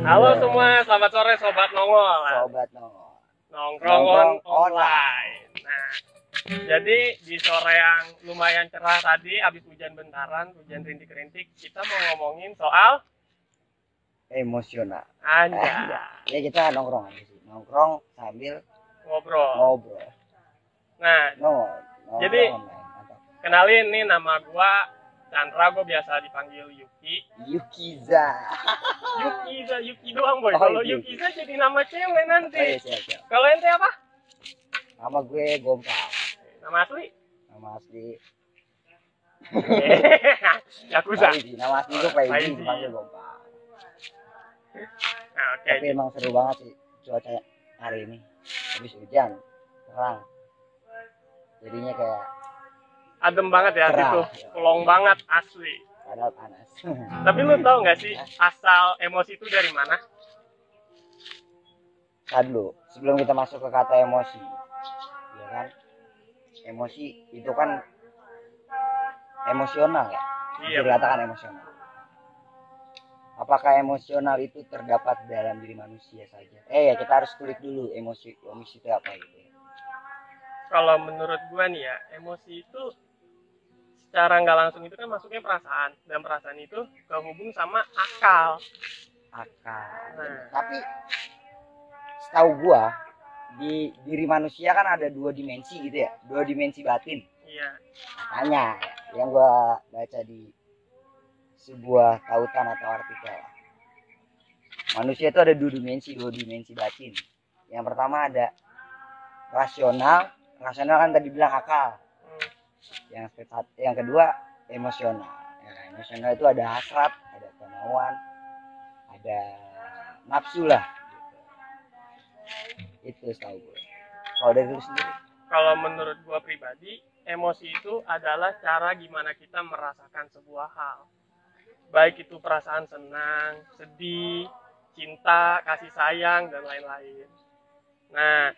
Halo semua, selamat sore Sobat Nongol. Sobat Nongol. Nongkrong online. Nah, jadi di sore yang lumayan cerah tadi, habis hujan bentaran, hujan rintik-rintik, kita mau ngomongin soal emosional. Anjay. Ya kita nongkrong aja sih. Nongkrong sambil ngobrol. Nah, jadi kenalin nih, nama gua Chandra, gue biasa dipanggil Yuki. Yukiza. Yuki doang boy. Kalau Yukiza jadi nama cewek nanti. Oh, iya, siap. Kalau ente apa? Nama gue Gompal. Nama asli? Nama asli. Yakuza. Nama asli gue Paiji, dipanggil Gompal. Nah, okay. Tapi emang seru banget sih cuaca hari ini. Habis hujan, terang. Jadinya kayak adem banget ya, itu pelong banget asli. Padahal panas. Tapi lu tau nggak sih asal emosi itu dari mana? Dulu, sebelum kita masuk ke kata emosi, ya kan? Emosi itu kan emosional ya. Iya. Dikatakan emosional. Apakah emosional itu terdapat dalam diri manusia saja? Ya kita harus kulik dulu emosi itu apa gitu. Kalau menurut gua nih ya, emosi itu secara nggak langsung itu kan masuknya perasaan, dan perasaan itu kehubung sama akal. Nah. Tapi setahu gua di diri manusia kan ada dua dimensi gitu ya, dua dimensi batin. Iya. Makanya yang gua baca di sebuah tautan atau artikel, manusia itu ada dua dimensi batin. Yang pertama ada rasional kan tadi bilang akal. Yang kedua emosional. Emosional itu ada hasrat, ada kemauan, ada nafsu lah gitu. Itu setahu gue. Kalau dari lu sendiri? Kalau menurut gue pribadi, emosi itu adalah cara gimana kita merasakan sebuah hal, baik itu perasaan senang, sedih, cinta, kasih sayang, dan lain-lain. Nah,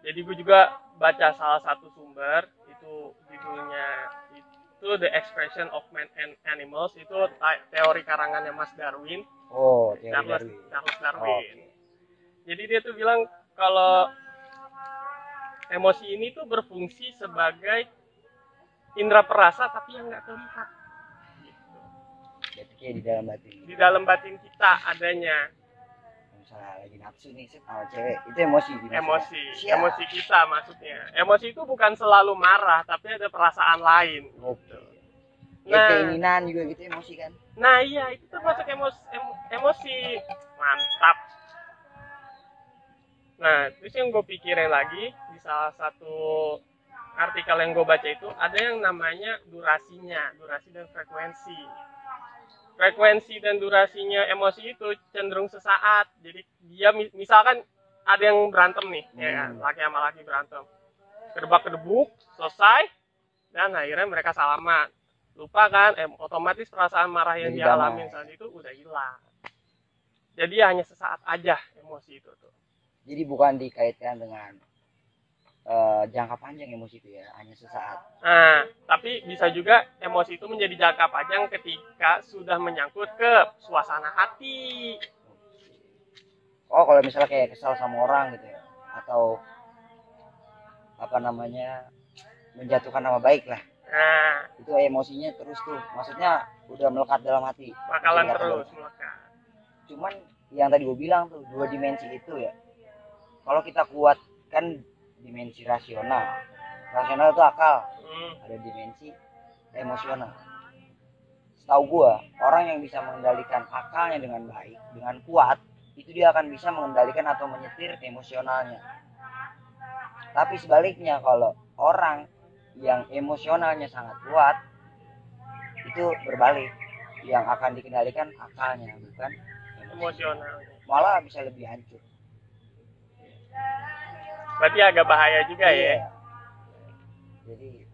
jadi gue juga baca salah satu sumber, itu judulnya itu The Expression of Man and Animals, itu teori karangannya Mas Darwin. Charles Darwin. Jadi dia tuh bilang kalau emosi ini tuh berfungsi sebagai indera perasa tapi yang nggak terlihat. Gitu. Jadi kayak di dalam batin. Di dalam batin kita adanya. Misalnya lagi nafsu nih sama cewek, itu emosi. Emosi kita maksudnya. Emosi itu bukan selalu marah, tapi ada perasaan lain. Gitu. Nah, keinginan juga gitu emosi kan? Nah iya, itu termasuk emosi. Mantap. Nah, terus yang gue pikirin lagi, di salah satu artikel yang gue baca itu, ada yang namanya durasi dan frekuensi. Frekuensi dan durasinya emosi itu cenderung sesaat. Jadi dia misalkan ada yang berantem nih, ya kan? Laki sama laki berantem, kedebak-kedebuk, selesai, dan akhirnya mereka salaman. Lupa kan, otomatis perasaan marah yang dia alamin saat itu udah hilang. Jadi hanya sesaat aja emosi itu tuh. Jadi bukan dikaitkan dengan jangka panjang emosi itu ya, hanya sesaat. Nah, tapi bisa juga emosi itu menjadi jangka panjang ketika sudah menyangkut ke suasana hati. Kalau misalnya kayak kesal sama orang gitu ya, atau apa namanya, menjatuhkan nama baik lah. Nah, itu emosinya terus tuh, maksudnya udah melekat dalam hati. Bakalan terus melekat. Cuman yang tadi gue bilang tuh, dua dimensi itu ya, kalau kita kuatkan dimensi rasional itu akal, ada dimensi emosional. Setahu gue, orang yang bisa mengendalikan akalnya dengan baik, dengan kuat, itu dia akan bisa mengendalikan atau menyetir emosionalnya. Tapi sebaliknya, kalau orang yang emosionalnya sangat kuat, itu berbalik, yang akan dikendalikan akalnya bukan emosional, malah bisa lebih hancur. Berarti agak bahaya juga ya. Jadi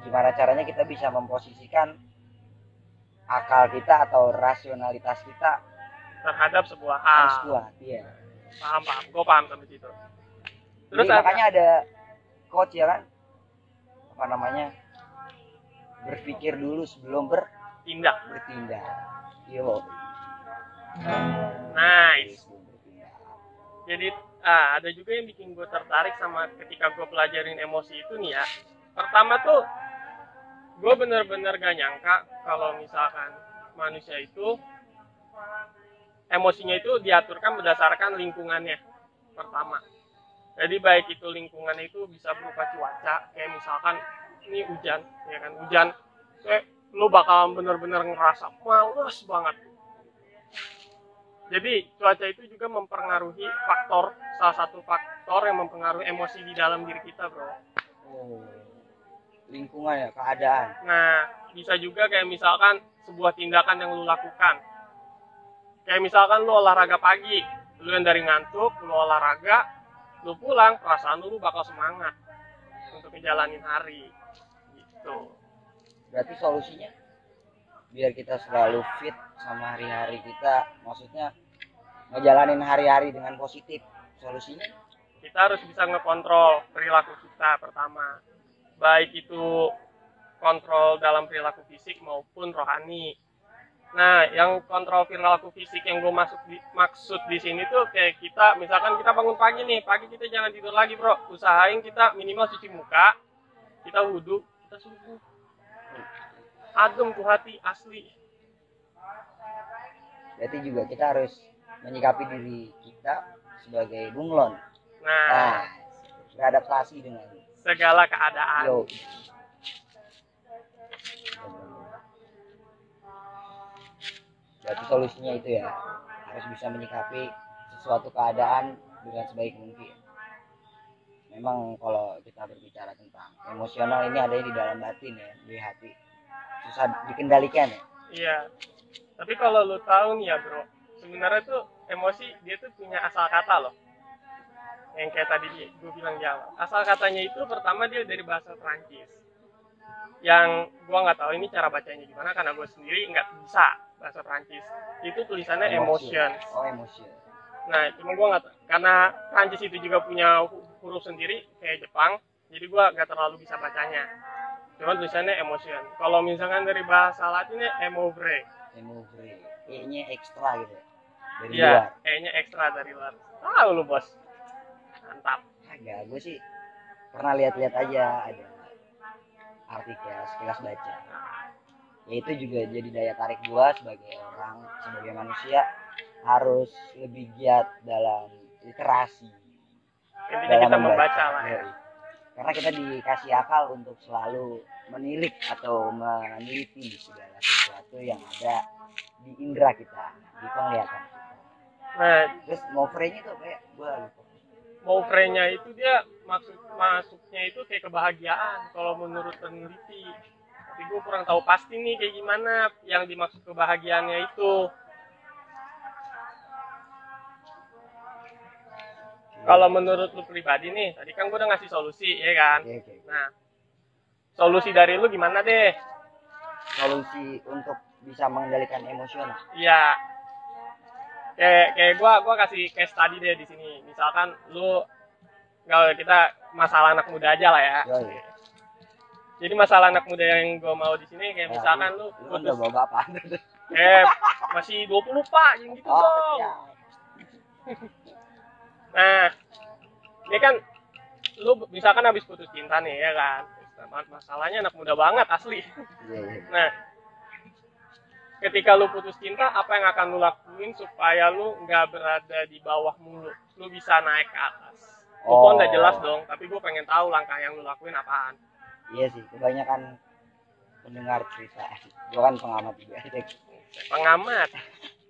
gimana caranya kita bisa memposisikan akal kita atau rasionalitas kita terhadap sebuah hal. Harus kuat, iya. Paham. Gue paham sampai situ. Terus makanya ada coach ya kan, apa namanya, berpikir dulu sebelum bertindak. Yo. Nice. Jadi ada juga yang bikin gue tertarik sama ketika gue pelajarin emosi itu nih ya. Pertama tuh gue bener-bener gak nyangka kalau misalkan manusia itu emosinya itu diaturkan berdasarkan lingkungannya. Pertama, jadi baik itu lingkungannya itu bisa berupa cuaca, kayak misalkan ini hujan, ya kan, hujan, lu bakal bener-bener ngerasa males banget. Jadi cuaca itu juga mempengaruhi salah satu faktor yang mempengaruhi emosi di dalam diri kita, bro. Lingkungan ya, keadaan. Nah, bisa juga kayak misalkan sebuah tindakan yang lu lakukan. Kayak misalkan lu olahraga pagi, lu yang dari ngantuk, lu olahraga, lu pulang, perasaan lu bakal semangat untuk ngejalanin hari. Gitu. Berarti solusinya biar kita selalu fit sama hari-hari kita, maksudnya ngejalanin hari-hari dengan positif. Solusinya kita harus bisa ngekontrol perilaku kita pertama, baik itu kontrol dalam perilaku fisik maupun rohani. Nah, yang kontrol perilaku fisik yang gue maksud di sini tuh kayak kita, misalkan kita bangun pagi nih, pagi kita jangan tidur lagi, bro. Usahain kita minimal cuci muka, kita wudhu, kita subuh. Adem tuh hati asli. Berarti juga kita harus menyikapi diri kita sebagai bunglon. Nah, beradaptasi dengan segala keadaan. Yo. Berarti solusinya itu ya, harus bisa menyikapi sesuatu keadaan dengan sebaik mungkin. Memang kalau kita berbicara tentang emosional ini ada di dalam batin ya, di hati. Susah dikendalikan ya. Iya. Tapi kalau lu tahu nih ya, bro, sebenarnya tuh emosi dia tuh punya asal kata loh. Yang kayak tadi gue bilang di awal. Asal katanya itu pertama dia dari bahasa Prancis. Yang gue nggak tahu ini cara bacanya gimana karena gue sendiri nggak bisa bahasa Prancis. Itu tulisannya emotion. Oh, emotion. Nah, cuma gue nggak, karena Prancis itu juga punya huruf sendiri kayak Jepang, jadi gue nggak terlalu bisa bacanya. Cuma tulisannya emotion. Kalau misalkan dari bahasa Latinnya emovre. Emovre. E-nya ekstra gitu. Dari luar. Iya, E-nya ekstra dari luar. Tahu lu, Bos. Mantap. Agak, gue sih pernah lihat-lihat aja ada artikel sekilas baca. Ya itu juga jadi daya tarik gue sebagai orang, sebagai manusia harus lebih giat dalam literasi. Intinya kita membaca lah ya. Karena kita dikasih akal untuk selalu menilik atau meneliti segala sesuatu yang ada di indera kita, di penglihatan kita. Nah, terus movrenya itu kayak gue lupa. Movrenya itu dia masuknya itu kayak kebahagiaan kalau menurut peneliti. Tapi gue kurang tahu pasti nih kayak gimana yang dimaksud kebahagiaannya itu. Kalau menurut lu pribadi nih, tadi kan gue udah ngasih solusi, ya kan? Okay. Nah, solusi dari lu gimana deh? Solusi untuk bisa mengendalikan emosional? Iya. Kayak gue kasih case study deh di sini. Misalkan lu, kalau kita masalah anak muda aja lah ya. Yoi. Jadi masalah anak muda yang gue mau di sini kayak misalkan lu udah bawa bapak. Masih 20 Pak, yang gitu dong. Nah, ini kan lu misalkan habis putus cinta nih ya kan. Masalahnya anak muda banget asli. Nah, ketika lu putus cinta, apa yang akan lu lakuin supaya lu nggak berada di bawah mulu? Lu bisa naik ke atas. Pokoknya nggak jelas dong, tapi gue pengen tahu langkah yang lu lakuin apaan. Iya sih, kebanyakan mendengar cerita. Gue kan pengamat juga.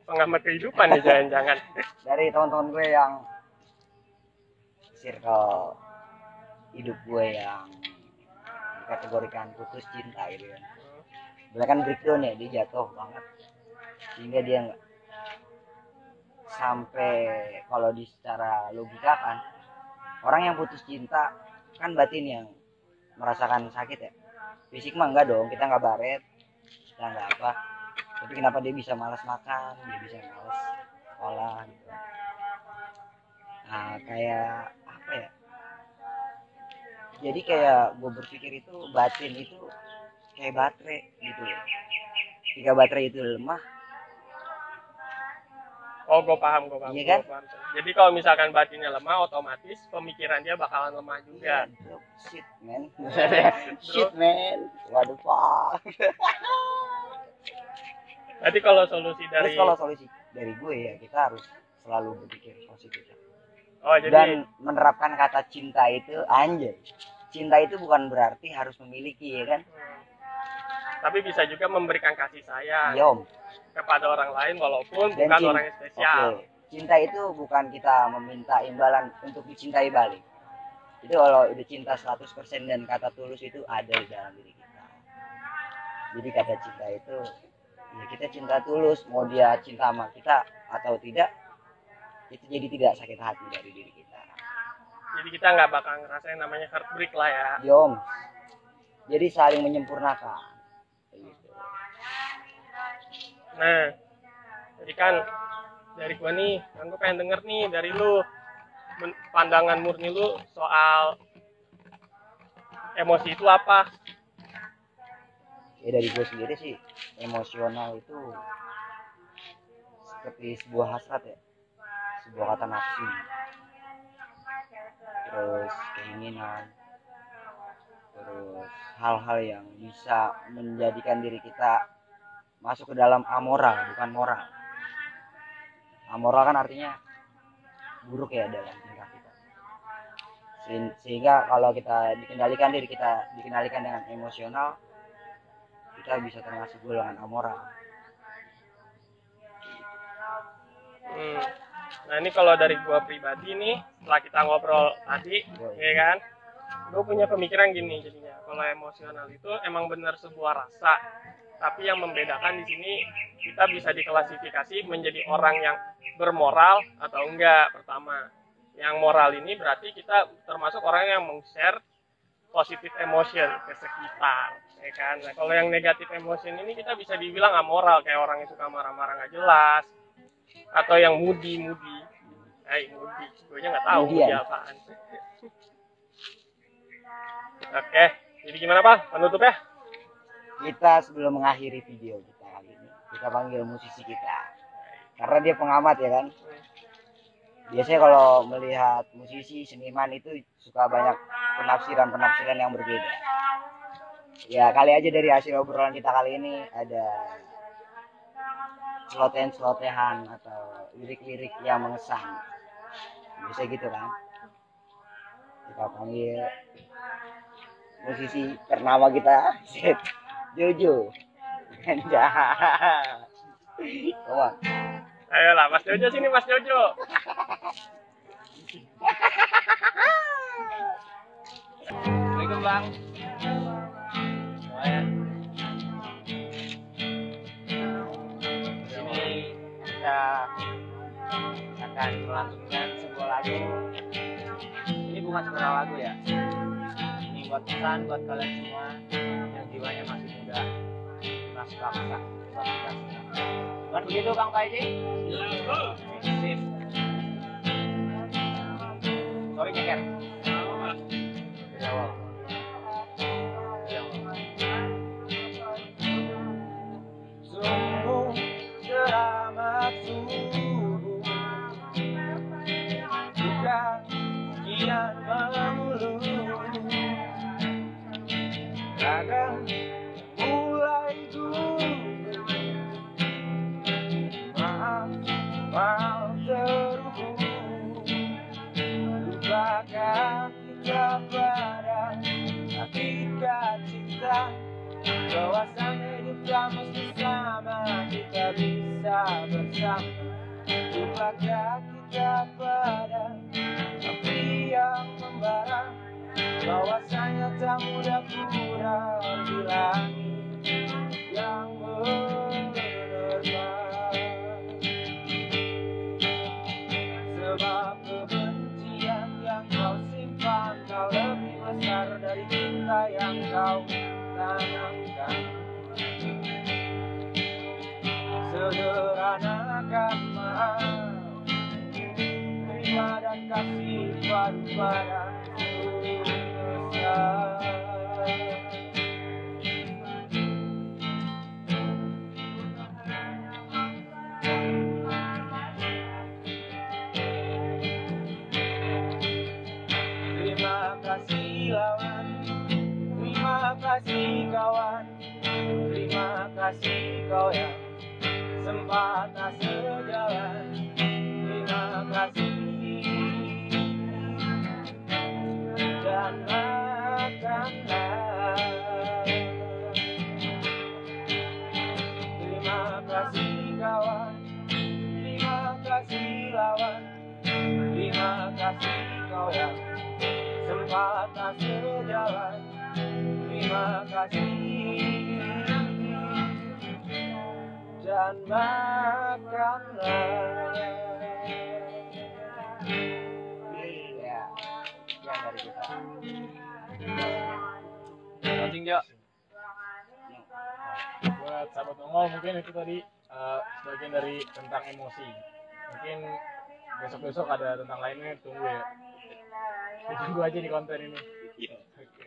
Pengamat kehidupan nih jangan-jangan. Dari teman-teman gue yang circle hidup gue yang dikategorikan putus cinta gitu kan. Dia kan breakdown ya, dia jatuh banget sehingga dia nggak sampai, kalau di secara logika kan orang yang putus cinta kan batin yang merasakan sakit ya, fisik mah enggak dong, kita nggak baret, kita nggak apa, tapi kenapa dia bisa malas makan, dia bisa malas sekolah gitu. Nah kayak apa ya, jadi kayak gue berpikir itu batin itu kayak baterai gitu. Jika baterai itu lemah, Oh, gue paham. Iya kan? Gua paham. Jadi kalau misalkan batinnya lemah, otomatis pemikiran dia bakalan lemah juga. Shit man. Waduh pak. Berarti kalau solusi dari Terus kalau solusi dari gue ya, kita harus selalu berpikir positif. Oh, jadi Dan menerapkan kata cinta itu, anjay. Cinta itu bukan berarti harus memiliki, ya kan? Tapi bisa juga memberikan kasih sayang Yom. kepada orang lain walaupun Dan bukan orang yang spesial. Okay. Cinta itu bukan kita meminta imbalan untuk dicintai balik. Itu kalau udah cinta 100% dan kata tulus itu ada di dalam diri kita. Jadi kata cinta itu, ya kita cinta tulus, mau dia cinta sama kita atau tidak, itu jadi tidak sakit hati dari diri kita. Jadi kita nggak bakal ngerasain namanya heartbreak lah ya. Yom. Jadi saling menyempurnakan. Nah, jadi kan dari gua nih, kan gua pengen denger nih dari lu pandangan murni lu soal emosi itu apa? Ya dari gue sendiri sih, emosional itu seperti sebuah hasrat ya, sebuah kata nafsu, terus keinginan, terus hal-hal yang bisa menjadikan diri kita masuk ke dalam amoral, bukan moral. Amoral kan artinya buruk ya dalam tingkah kita. Sehingga kalau kita dikendalikan dengan emosional, kita bisa termasuk golongan amoral. Nah ini kalau dari gua pribadi nih, setelah kita ngobrol tadi, ya kan, gua punya pemikiran gini jadinya. Kalau emosional itu emang benar sebuah rasa. Tapi yang membedakan di sini kita bisa diklasifikasi menjadi orang yang bermoral atau enggak. Pertama, yang moral ini berarti kita termasuk orang yang meng-share positive emotion ke sekitar, ya kan? Nah, kalau yang negatif emotion ini kita bisa dibilang amoral, kayak orang yang suka marah-marah nggak jelas, atau yang moody. Moody, gue nya nggak tahu moody apaan. Oke, jadi gimana Pak? Penutup ya? Kita sebelum mengakhiri video kita kali ini, kita panggil musisi kita karena dia pengamat ya kan. Biasanya kalau melihat musisi seniman itu suka banyak penafsiran yang berbeda. Ya kali aja dari hasil obrolan kita kali ini ada celotehan atau lirik-lirik yang mengesan, bisa gitu kan. Kita panggil musisi ternama kita, Jojo. Wah. Ayolah, Mas Jojo sini, Mas Jojo. Assalamualaikum Bang. Semuanya. Sini kita akan melantunkan sebuah lagu. Ini bukan sebuah lagu ya. Ini buat pesan buat kalian semua yang jiwanya masih muda, masih masa. Bukan begitu Bang Paiji? Sip. Sorry nyeker. Dari awal. Sungguh teramat subuh, juga kian memulung, kadang mulai gugur. Maaf terhubung, lupakan kita pada hakikat cinta, bahwasanya hidup tak mesti sama, kita bisa bersama. Lupakan kita pada api yang membara, bahwasanya tak mudah pura di langit yang menerpa. Sebab kebencian yang kau simpan kau lebih besar dari cinta yang kau tanamkan. Sederhanakan maaf, terima dan kasih pada manusia. kasih kau yang sempat tak sejalan. Terima kasih dan makanlah. Terima kasih kawan, terima kasih lawan, terima kasih kau yang sempat tak sejalan. Terima kasih dan makanlah. Ya, sekian dari kita. Closing Jo. Buat sahabat nongol mungkin itu tadi sebagian dari tentang emosi. Mungkin besok-besok ada tentang lainnya, tunggu ya. Tunggu aja di konten ini.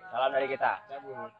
Salam dari kita. Cabut.